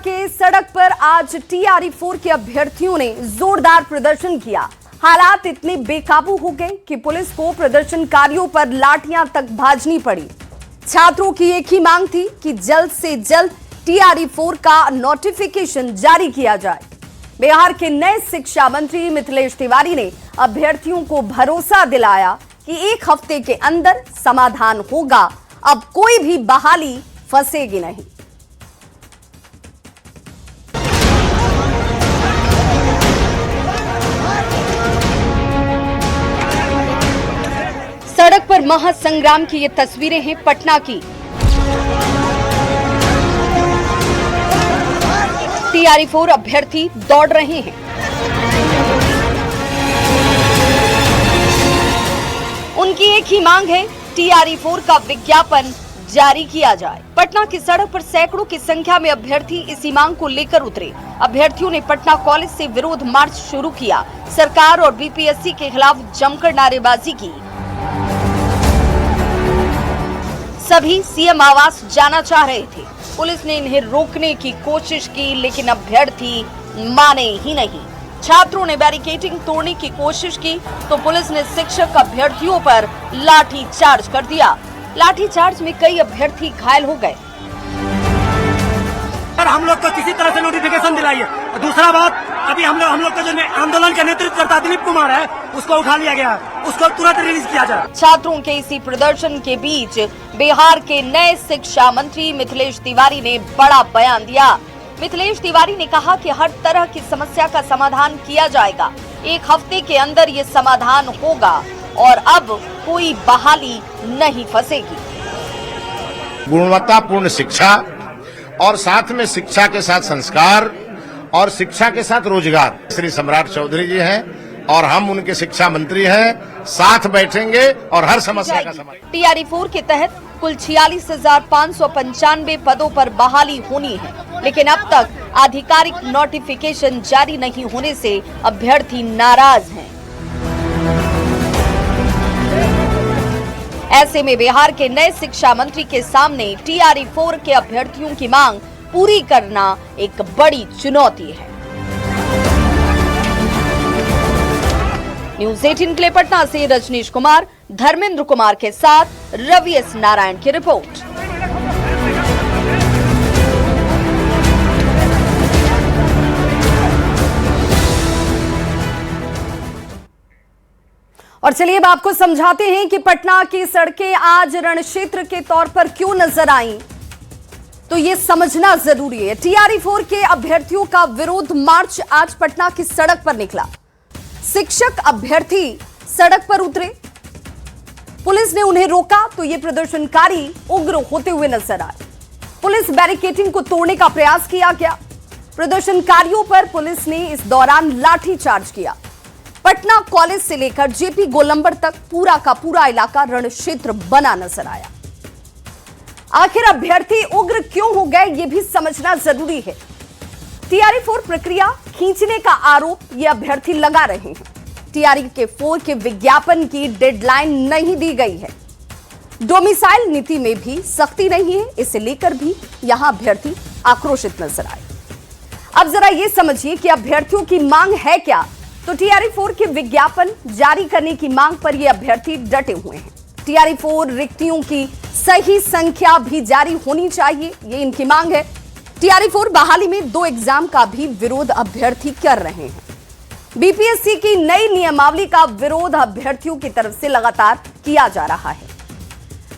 के सड़क पर आज TRE4 के अभ्यर्थियों ने जोरदार प्रदर्शन किया। हालात इतने बेकाबू हो गए कि पुलिस को प्रदर्शनकारियों पर लाठियां तक भाजनी पड़ी। छात्रों की एक ही मांग थी कि जल्द से जल्द TRE4 का नोटिफिकेशन जारी किया जाए। बिहार के नए शिक्षा मंत्री मिथिलेश तिवारी ने अभ्यर्थियों को भरोसा दिलाया कि एक हफ्ते के अंदर समाधान होगा, अब कोई भी बहाली फंसेगी नहीं। सड़क पर महासंग्राम की ये तस्वीरें हैं पटना की। TRE4 अभ्यर्थी दौड़ रहे हैं। उनकी एक ही मांग है, TRE4 का विज्ञापन जारी किया जाए। पटना की सड़क पर सैकड़ों की संख्या में अभ्यर्थी इसी मांग को लेकर उतरे। अभ्यर्थियों ने पटना कॉलेज से विरोध मार्च शुरू किया। सरकार और BPSC के खिलाफ जमकर नारेबाजी की। सभी CM आवास जाना चाह रहे थे। पुलिस ने इन्हें रोकने की कोशिश की, लेकिन अभ्यर्थी माने ही नहीं। छात्रों ने बैरिकेडिंग तोड़ने की कोशिश की तो पुलिस ने शिक्षक अभ्यर्थियों पर लाठी चार्ज कर दिया। लाठी चार्ज में कई अभ्यर्थी घायल हो गए। हम लोग को किसी तरह से नोटिफिकेशन दिलाइए। दूसरा बात, अभी हम लोग का जो आंदोलन का नेतृत्व करता दिलीप कुमार है, उसको उठा लिया गया, उसको तुरंत रिलीज किया जाए। छात्रों के इसी प्रदर्शन के बीच बिहार के नए शिक्षा मंत्री मिथिलेश तिवारी ने बड़ा बयान दिया। मिथिलेश तिवारी ने कहा कि हर तरह की समस्या का समाधान किया जाएगा, एक हफ्ते के अंदर ये समाधान होगा और अब कोई बहाली नहीं फंसेगी। गुणवत्तापूर्ण शिक्षा और साथ में शिक्षा के साथ संस्कार और शिक्षा के साथ रोजगार। श्री सम्राट चौधरी जी हैं और हम उनके शिक्षा मंत्री हैं, साथ बैठेंगे और हर समस्या का समाधान। TRE4 के तहत कुल 46,595 पदों पर बहाली होनी है, लेकिन अब तक आधिकारिक नोटिफिकेशन जारी नहीं होने से अभ्यर्थी नाराज हैं। ऐसे में बिहार के नए शिक्षा मंत्री के सामने TRE4 के अभ्यर्थियों की मांग पूरी करना एक बड़ी चुनौती है। न्यूज़ 18 के लिए पटना से रजनीश कुमार, धर्मेंद्र कुमार के साथ रवि एस नारायण की रिपोर्ट। और चलिए अब आपको समझाते हैं कि पटना की सड़कें आज रण क्षेत्र के तौर पर क्यों नजर आईं, तो ये समझना जरूरी है। TRE4 के अभ्यर्थियों का विरोध मार्च आज पटना की सड़क पर निकला। शिक्षक अभ्यर्थी सड़क पर उतरे, पुलिस ने उन्हें रोका तो ये प्रदर्शनकारी उग्र होते हुए नजर आए। पुलिस बैरिकेडिंग को तोड़ने का प्रयास किया गया। प्रदर्शनकारियों पर पुलिस ने इस दौरान लाठी चार्ज किया। पटना कॉलेज से लेकर JP गोलंबर तक पूरा का पूरा इलाका रण क्षेत्र बना नजर आया। आखिर अभ्यर्थी उग्र क्यों हो गए, यह भी समझना जरूरी है। TRE4 प्रक्रिया खींचने का आरोप ये अभ्यर्थी लगा रहे हैं। TRE4 के विज्ञापन की डेडलाइन नहीं दी गई है। डोमिसाइल नीति में भी सख्ती नहीं है, इसे लेकर भी यहां अभ्यर्थी आक्रोशित नजर आए। अब जरा ये समझिए कि अभ्यर्थियों की मांग है क्या। तो TRE4 के विज्ञापन जारी करने की मांग पर ये अभ्यर्थी डटे हुए हैं। TRE4 रिक्तियों की सही संख्या भी जारी होनी चाहिए, ये इनकी मांग है। TRE4 बहाली में 2 एग्जाम का भी विरोध अभ्यर्थी कर रहे हैं। BPSC की नई नियमावली का विरोध अभ्यर्थियों की तरफ से लगातार किया जा रहा है।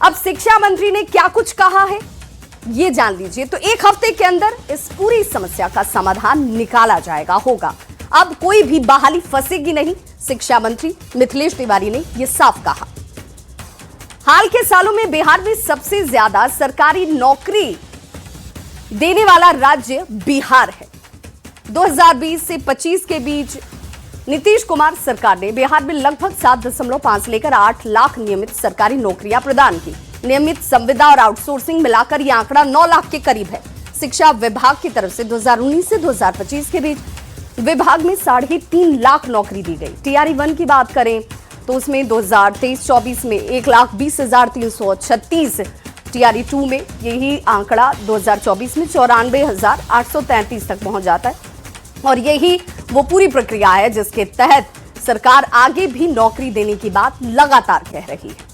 अब शिक्षा मंत्री ने क्या कुछ कहा है, ये जान लीजिए। तो एक हफ्ते के अंदर इस पूरी समस्या का समाधान निकाला जाएगा, होगा। अब कोई भी बहाली फंसेगी नहीं, शिक्षा मंत्री मिथिलेश तिवारी ने यह साफ कहा। हाल के सालों में बिहार में सबसे ज्यादा सरकारी नौकरी देने वाला राज्य बिहार है। 2020 से 25 के बीच नीतीश कुमार सरकार ने बिहार में लगभग 7.5 लेकर 8 लाख नियमित सरकारी नौकरियां प्रदान की। नियमित संविदा और आउटसोर्सिंग मिलाकर यह आंकड़ा 9 लाख के करीब है। शिक्षा विभाग की तरफ से 2019 से 2025 के बीच विभाग में 3.5 लाख नौकरी दी गई। TRE1 की बात करें तो उसमें 2023-24 में 1,20,336 टीआरई 2 में यही आंकड़ा 2024 में 94,833 तक पहुंच जाता है और यही वो पूरी प्रक्रिया है जिसके तहत सरकार आगे भी नौकरी देने की बात लगातार कह रही है।